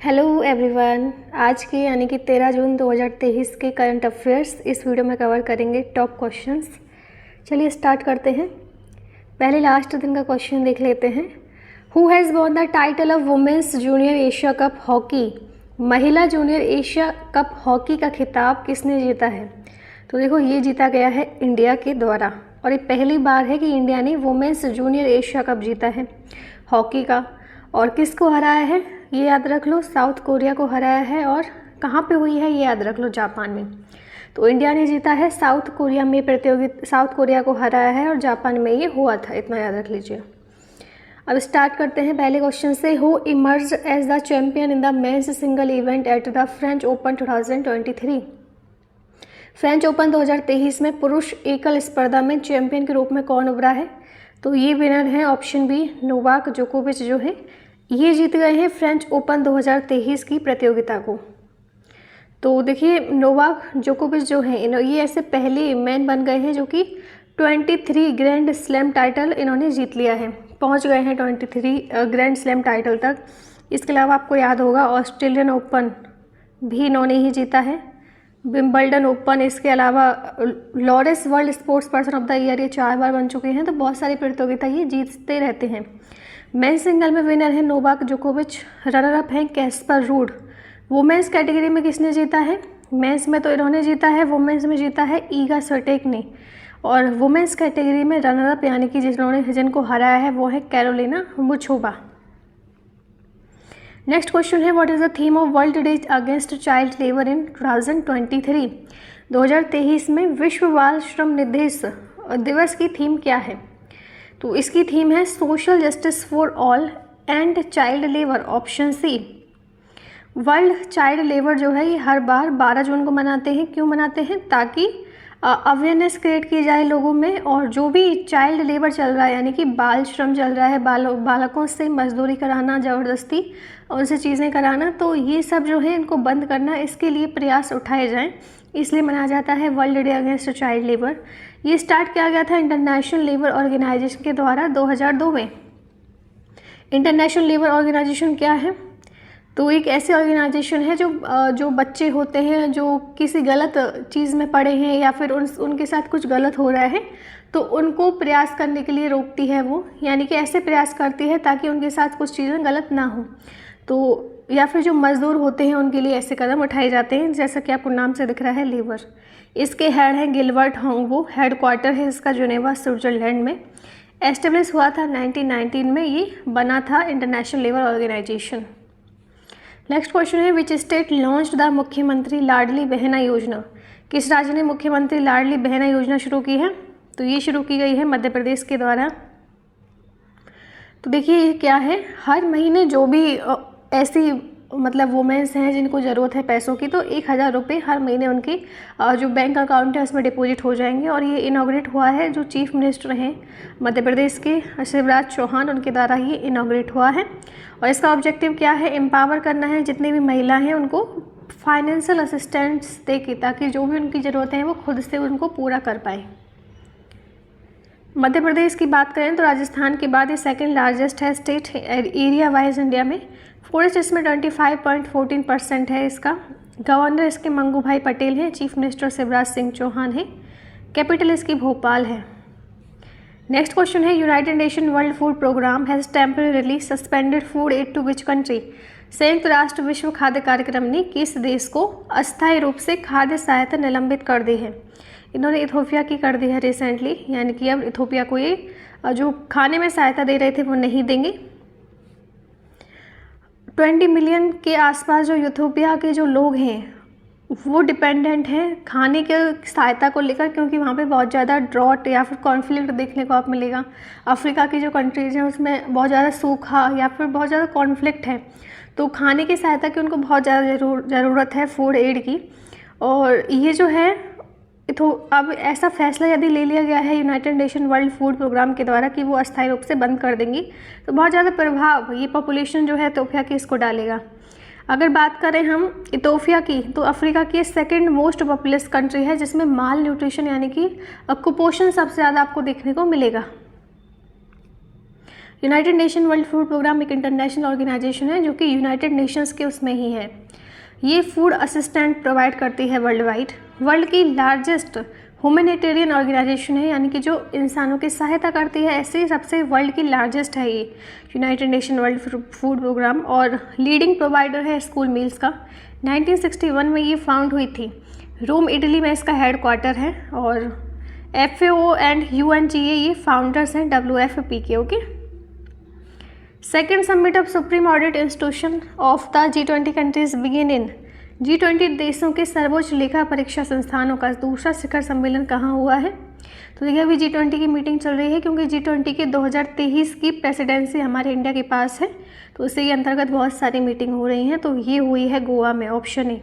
Hello everyone, आज के यानी कि 13 जून 2023 के करंट अफेयर्स इस वीडियो में कवर करेंगे टॉप क्वेश्चंस। चलिए स्टार्ट करते हैं। पहले लास्ट दिन का क्वेश्चन देख लेते हैं। Who has won the title of women's junior Asia Cup hockey? महिला जूनियर एशिया कप हॉकी का खिताब किसने जीता है? तो देखो, ये जीता गया है इंडिया के द्वारा और ये पहली बार है कि इंडिया ने वुमेन्स जूनियर एशिया कप जीता है हॉकी का। और किसको हराया है ये याद रख लो, साउथ कोरिया को हराया है। और कहाँ पे हुई है ये याद रख लो, जापान में। तो इंडिया ने जीता है साउथ कोरिया में प्रतियोगिता, साउथ कोरिया को हराया है और जापान में ये हुआ था, इतना याद रख लीजिए। अब स्टार्ट करते हैं पहले क्वेश्चन से। Who emerge as the champion in the men's single event at the French Open 2023? French Open 2023 में पुरुष एकल स्पर्धा में चैंपियन के रूप में कौन उभरा है? तो ये विनर है ऑप्शन बी, नोवाक जोकोविच जो है ये जीत गए हैं फ्रेंच ओपन 2023 की प्रतियोगिता को। तो देखिए, नोवाक जोकोविच जो है ये ऐसे पहले मैन बन गए हैं जो कि 23 ग्रैंड स्लैम टाइटल इन्होंने जीत लिया है, पहुंच गए हैं 23 ग्रैंड स्लैम टाइटल तक। इसके अलावा आपको याद होगा ऑस्ट्रेलियन ओपन भी इन्होंने ही जीता है, विंबलडन ओपन, इसके अलावा Laureus world sports person of the year ये 4 बार बन चुके हैं। तो बहुत सारी प्रतियोगिता ये जीतते रहते हैं। मेंस सिंगल में विनर है नोवाक जोकोविच, रनर अप हैं कैस्पर रूड। वुमेन्स कैटेगरी में किसने जीता है? मेंस में तो इन्होंने जीता है, वुमेन्स में जीता है ईगा स्विएटेक ने। और वुमेन्स कैटेगरी में रनर अप यानी कि जिनको हराया है वो है कैरोलिना मुचोवा। नेक्स्ट क्वेश्चन है, what is the theme of world day against child labour in 2023? 2023 में विश्व बाल श्रम निषेध दिवस की थीम क्या है? तो इसकी थीम है social justice for all and child labour, option C. World child labour जो है ये हर बार 12 जून को मनाते हैं। क्यों मनाते हैं? ताकि अवेयरनेस क्रिएट की जाए लोगों में, और जो भी चाइल्ड लेबर चल रहा है यानी कि बाल श्रम चल रहा है, बालकों से मजदूरी कराना, ज़बरदस्ती उनसे चीज़ें कराना, तो ये सब जो है इनको बंद करना, इसके लिए प्रयास उठाए जाएं, इसलिए मनाया जाता है world day against child labour. ये स्टार्ट किया गया था इंटरनेशनल लेबर ऑर्गेनाइजेशन के द्वारा 2002 में। इंटरनेशनल लेबर ऑर्गेनाइजेशन क्या है? तो एक ऐसी ऑर्गेनाइजेशन है जो बच्चे होते हैं जो किसी गलत चीज़ में पड़े हैं या फिर उनके साथ कुछ गलत हो रहा है तो उनको प्रयास करने के लिए रोकती है वो, यानी कि ऐसे प्रयास करती है ताकि उनके साथ कुछ चीज़ें गलत ना हो। तो या फिर जो मज़दूर होते हैं उनके लिए ऐसे कदम उठाए जाते हैं, जैसा कि आपको नाम से दिख रहा है लेबर। इसके हेड हैं गिलबर्ट होंगबो, हेड क्वार्टर है इसका जिनेवा स्विट्जरलैंड में। एस्टेब्लिश हुआ था 1919 में, ये बना था International Labour Organization. Next question है, विच स्टेट लॉन्च्ड द मुख्यमंत्री लाडली बहना योजना? किस राज्य ने मुख्यमंत्री लाडली बहना योजना शुरू की है? तो ये शुरू की गई है मध्य प्रदेश के द्वारा। तो देखिए ये क्या है, हर महीने जो भी ऐसी मतलब वुमेन्स हैं जिनको ज़रूरत है पैसों की, तो 1000 रुपये हर महीने उनके जो बैंक अकाउंट है उसमें डिपॉजिट हो जाएंगे। और ये इनॉग्रेट हुआ है, जो चीफ मिनिस्टर हैं मध्य प्रदेश के शिवराज चौहान, उनके द्वारा ये इनॉग्रेट हुआ है। और इसका ऑब्जेक्टिव क्या है? एम्पावर करना है जितनी भी महिला हैं उनको फाइनेंशियल असिस्टेंस दे के, ताकि जो भी उनकी ज़रूरतें हैं वो खुद से उनको पूरा कर पाए। मध्य प्रदेश की बात करें तो राजस्थान के बाद ये सेकंड लार्जेस्ट है स्टेट एरिया वाइज इंडिया में। फॉरेस्ट इसमें 25.14% है इसका। गवर्नर इसके मंगू भाई पटेल हैं, चीफ मिनिस्टर शिवराज सिंह चौहान है, कैपिटल इसकी भोपाल है। नेक्स्ट क्वेश्चन है, United Nation World Food Programme has temporarily suspended food aid to which country? संयुक्त राष्ट्र विश्व खाद्य कार्यक्रम ने किस देश को अस्थायी रूप से खाद्य सहायता निलंबित कर दी है? इन्होंने इथोपिया की कर दी है रिसेंटली, यानी कि अब इथोपिया को ये जो खाने में सहायता दे रहे थे वो नहीं देंगे। 20 मिलियन के आसपास जो इथोपिया के जो लोग हैं वो डिपेंडेंट हैं खाने के सहायता को लेकर, क्योंकि वहाँ पे बहुत ज़्यादा ड्रॉट या फिर कॉन्फ्लिक्ट देखने को आप मिलेगा। अफ्रीका की जो कंट्रीज़ हैं उसमें बहुत ज़्यादा सूखा या फिर बहुत ज़्यादा कॉन्फ्लिक्ट है, तो खाने की सहायता की उनको बहुत ज़्यादा ज़रूरत है, फूड एड की। और ये जो है तो अब ऐसा फैसला यदि ले लिया गया है United Nation World Food Programme के द्वारा कि वो अस्थायी रूप से बंद कर देंगी, तो बहुत ज़्यादा प्रभाव ये पॉपुलेशन जो है इथोपिया की इसको डालेगा। अगर बात करें हम इथोपिया की, तो अफ्रीका की सेकंड मोस्ट पॉपुलस कंट्री है जिसमें माल न्यूट्रिशन यानी कि कुपोषण सबसे ज़्यादा आपको देखने को मिलेगा। United Nation World Food Programme एक इंटरनेशनल ऑर्गेनाइजेशन है जो कि यूनाइटेड नेशंस के उसमें ही है। ये फूड असिस्टेंट प्रोवाइड करती है वर्ल्ड वाइड। वर्ल्ड की लार्जेस्ट ह्यूमैनिटेरियन ऑर्गेनाइजेशन है, यानी कि जो इंसानों की सहायता करती है, ऐसे सबसे वर्ल्ड की लार्जेस्ट है ये United Nation World Food Programme. और लीडिंग प्रोवाइडर है स्कूल मील्स का। 1961 में ये फाउंड हुई थी। रोम इटली में इसका हेड क्वार्टर है। और FAO एंड UNGA ये फाउंडर्स हैं WFP के। Okay. Second summit of supreme audit institution of the G20 countries begin in. G20 देशों के सर्वोच्च लेखा परीक्षा संस्थानों का दूसरा शिखर सम्मेलन कहाँ हुआ है? तो देखिए अभी G20 की मीटिंग चल रही है, क्योंकि G20 के 2023 की प्रेसिडेंसी हमारे इंडिया के पास है, तो इसी के अंतर्गत बहुत सारी मीटिंग हो रही हैं। तो ये हुई है गोवा में, ऑप्शन ए।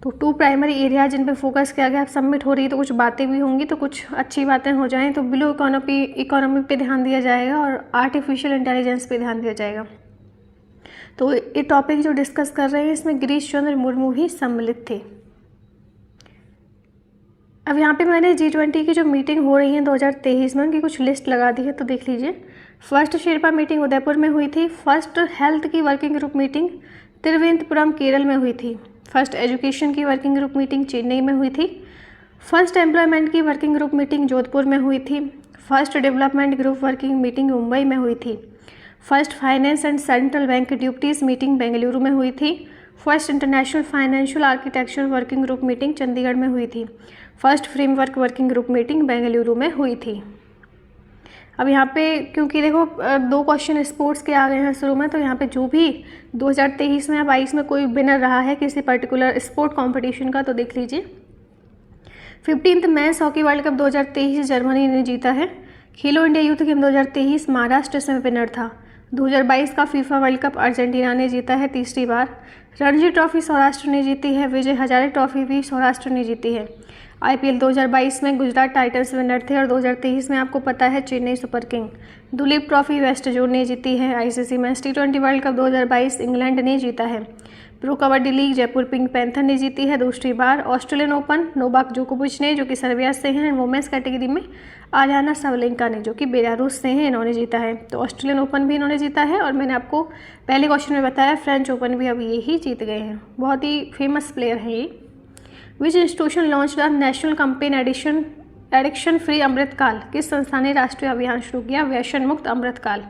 तो 2 प्राइमरी एरिया जिन पे फोकस किया गया। सबमिट हो रही है तो कुछ बातें भी होंगी, तो कुछ अच्छी बातें हो जाएं तो ब्लू इकोनॉमी पे ध्यान दिया जाएगा और आर्टिफिशियल इंटेलिजेंस पे ध्यान दिया जाएगा। तो ये टॉपिक जो डिस्कस कर रहे हैं इसमें गिरीश चंद्र मुर्मू भी सम्मिलित थे। अब यहाँ पे मैंने G20 की जो मीटिंग हो रही है 2023 में, उनकी कुछ लिस्ट लगा दी है, तो देख लीजिए। फर्स्ट शेरपा मीटिंग उदयपुर में हुई थी। फर्स्ट हेल्थ की working group meeting Thiruvananthapuram Kerala में हुई थी। फर्स्ट एजुकेशन की वर्किंग ग्रुप मीटिंग चेन्नई में हुई थी। फर्स्ट एम्प्लॉयमेंट की वर्किंग ग्रुप मीटिंग जोधपुर में हुई थी। First development group working meeting Mumbai में हुई थी। First finance and central bank duties meeting Bengaluru में हुई थी। First international financial architecture working group meeting Chandigarh में हुई थी। First framework working group meeting Bengaluru में हुई थी। अब यहाँ पे क्योंकि देखो 2 क्वेश्चन स्पोर्ट्स के आ गए हैं शुरू में, तो यहाँ पे जो भी 2023 में या 22 में कोई विनर रहा है किसी पर्टिकुलर स्पोर्ट कॉम्पिटिशन का, तो देख लीजिए। 15th men's hockey world cup 2023 Germany ने जीता है। खेलो इंडिया यूथ गेम 2023 महाराष्ट्र से विनर था। 2022 का फीफा वर्ल्ड कप अर्जेंटीना ने जीता है 3री बार। रणजी ट्रॉफी सौराष्ट्र ने जीती है। विजय हजारे ट्रॉफी भी सौराष्ट्र ने जीती है। IPL 2022 में गुजरात टाइटंस विनर थे और 2023 में आपको पता है Chennai Super King. Duleep Trophy West Zone ने जीती है। ICC men's T20 World Cup 2022 England ने जीता है। Pro Kabaddi League Jaipur Pink Panther ने जीती है 2री बार। ऑस्ट्रेलियन ओपन नोवाक जोकोविच ने, जो कि सर्बिया से हैं। वुमेन्स कैटेगरी में आलियाना सावलेंका ने, जो कि बेलारूस से हैं, इन्होंने जीता है। तो ऑस्ट्रेलियन ओपन भी इन्होंने जीता है। और मैंने आपको पहले क्वेश्चन में बताया फ्रेंच ओपन भी अब ये ही जीत गए हैं। बहुत ही फेमस प्लेयर हैं ये। Which institution launch the national campaign addiction free Amritkaal. किस संस्था ने राष्ट्रीय अभियान शुरू किया व्यसन मुक्त अमृतकाल?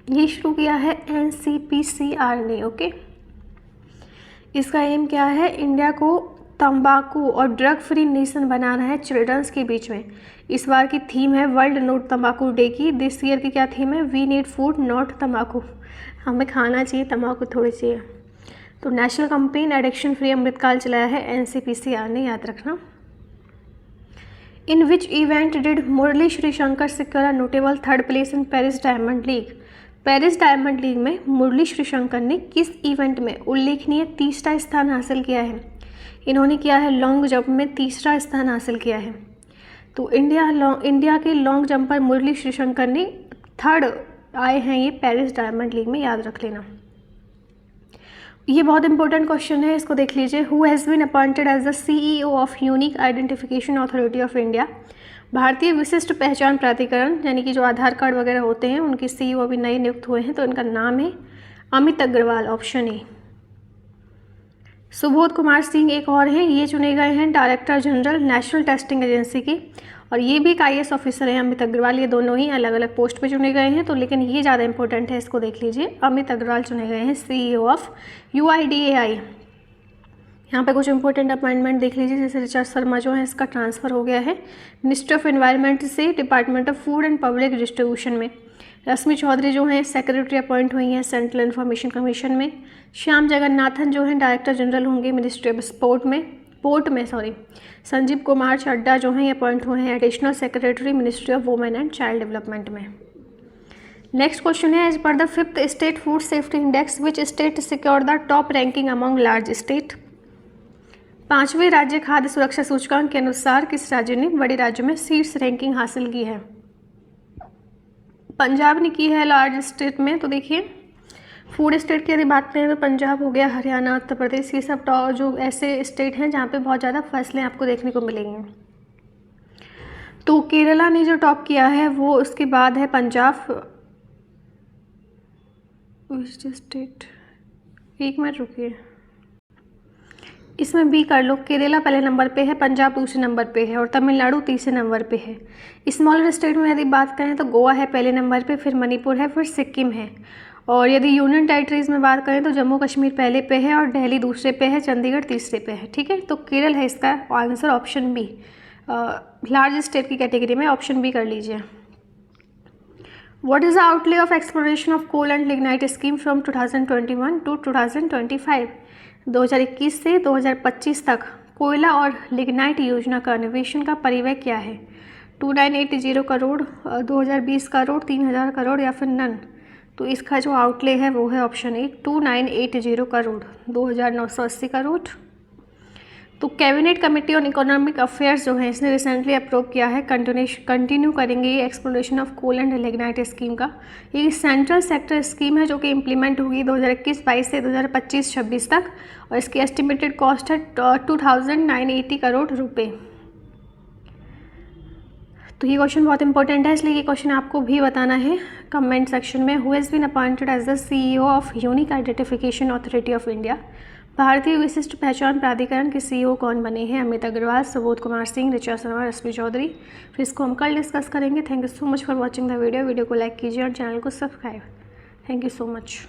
ये शुरू किया है NCPCR ने। ओके। इसका एम क्या है? इंडिया को तंबाकू और ड्रग फ्री नेशन बनाना है चिल्ड्रंस के बीच में। इस बार की थीम है वर्ल्ड नोट तंबाकू डे की। दिस ईयर की क्या थीम है? वी नीड फूड नॉट तंबाकू। हमें खाना चाहिए, तंबाकू थोड़ी चाहिए। तो national campaign addiction free Amritkaal चलाया है NCPCR ने, याद रखना। In which event did Murali Sreeshankar secure a notable 3rd place in Paris Diamond League. Paris Diamond League में मुरली श्रीशंकर ने किस इवेंट में उल्लेखनीय 3रा स्थान हासिल किया है? इन्होंने किया है लॉन्ग जंप में 3रा स्थान हासिल किया है। तो इंडिया के लॉन्ग जंपर मुरली श्रीशंकर ने 3rd आए हैं ये पेरिस डायमंड लीग में, याद रख लेना। ये बहुत इंपॉर्टेंट क्वेश्चन है, इसको देख लीजिए। Who has been appointed as the CEO of Unique Identification Authority of India. भारतीय विशिष्ट पहचान प्राधिकरण, यानी कि जो आधार कार्ड वगैरह होते हैं, उनके CEO अभी नए नियुक्त हुए हैं, तो इनका नाम है अमित अग्रवाल, ऑप्शन ए। सुबोध कुमार सिंह एक और हैं, ये चुने गए हैं director general national testing agency के, और ये भी एक IAS ऑफिसर हैं अमित अग्रवाल। ये दोनों ही अलग अलग पोस्ट पे चुने गए हैं, तो लेकिन ये ज़्यादा इंपॉर्टेंट है, इसको देख लीजिए। अमित अग्रवाल चुने गए हैं CEO ऑफ UIDAI। यहाँ पे कुछ इंपॉर्टेंट अपॉइंटमेंट देख लीजिए, जैसे रिचर्ड शर्मा जो है इसका ट्रांसफ़र हो गया है मिनिस्ट्री ऑफ एनवायरनमेंट से department of food and public distribution में। रश्मि चौधरी जो हैं सेक्रेटरी अपॉइंट हुई हैं सेंट्रल इन्फॉर्मेशन कमीशन में। श्याम जगन्नाथन जो हैं डायरेक्टर जनरल होंगे मिनिस्ट्री ऑफ पोर्ट में। संजीव कुमार चड्डा जो हैं अपॉइंट हुए हैं additional secretary ministry of women and child development में। नेक्स्ट क्वेश्चन है, as per the 5th state food safety index which state secure the top ranking among large state. 5वें राज्य खाद्य सुरक्षा सूचकांक के अनुसार किस राज्य ने बड़े राज्यों में शीर्ष रैंकिंग हासिल की है? पंजाब ने की है लार्ज स्टेट में। तो देखिए फूड स्टेट की यदि बात करें तो पंजाब हो गया, हरियाणा, उत्तर प्रदेश, ये सब जो ऐसे स्टेट हैं जहाँ पे बहुत ज़्यादा फसलें आपको देखने को मिलेंगी। तो केरला ने जो टॉप किया है वो उसके बाद है पंजाब। स्टेट, एक मिनट रुकिए, इसमें बी कर लो। केरला पहले नंबर पे है, पंजाब दूसरे नंबर पे है और तमिलनाडु तीसरे नंबर पे है। स्मॉलर स्टेट में यदि बात करें तो गोवा है पहले नंबर पे, फिर मणिपुर है, फिर सिक्किम है। और यदि यूनियन टेरिटरीज में बात करें तो जम्मू कश्मीर पहले पे है और दिल्ली दूसरे पे है, चंडीगढ़ तीसरे पे है। ठीक है, तो केरल है इसका answer, option B. Large state की कैटेगरी में ऑप्शन बी कर लीजिए। What is the outlay of exploration of coal and lignite scheme from 2021 to 2025? 2021 से 2025 तक कोयला और लिग्नाइट योजना का अन्वेषण का परिव्यय क्या है? 2980 करोड़, 2020 करोड़, 3000 करोड़ या फिर नन? तो इसका जो आउटले है वो है ऑप्शन ए 2980 करोड़, 2980 करोड़। तो cabinet committee on economic affairs जो है इसने रिसेंटली अप्रूव किया है, कंटिन्यू करेंगे ये exploration of coal and lignite scheme का। ये सेंट्रल सेक्टर स्कीम है जो कि इम्प्लीमेंट होगी 2021-22 से 2025-26 तक और इसकी एस्टिमेटेड कॉस्ट है 2980 करोड़ रुपए। तो ये क्वेश्चन बहुत इंपॉर्टेंट है, इसलिए ये क्वेश्चन आपको भी बताना है कमेंट सेक्शन में। Who has been appointed as the CEO of Unique Identification Authority of India? भारतीय विशिष्ट पहचान प्राधिकरण के CEO कौन बने हैं? अमित अग्रवाल, सुबोध कुमार सिंह, ऋचा शर्मा, रश्मि चौधरी। फिर इसको हम कल डिस्कस करेंगे। Thank you so much for watching the video को लाइक कीजिए और चैनल को subscribe. Thank you so much.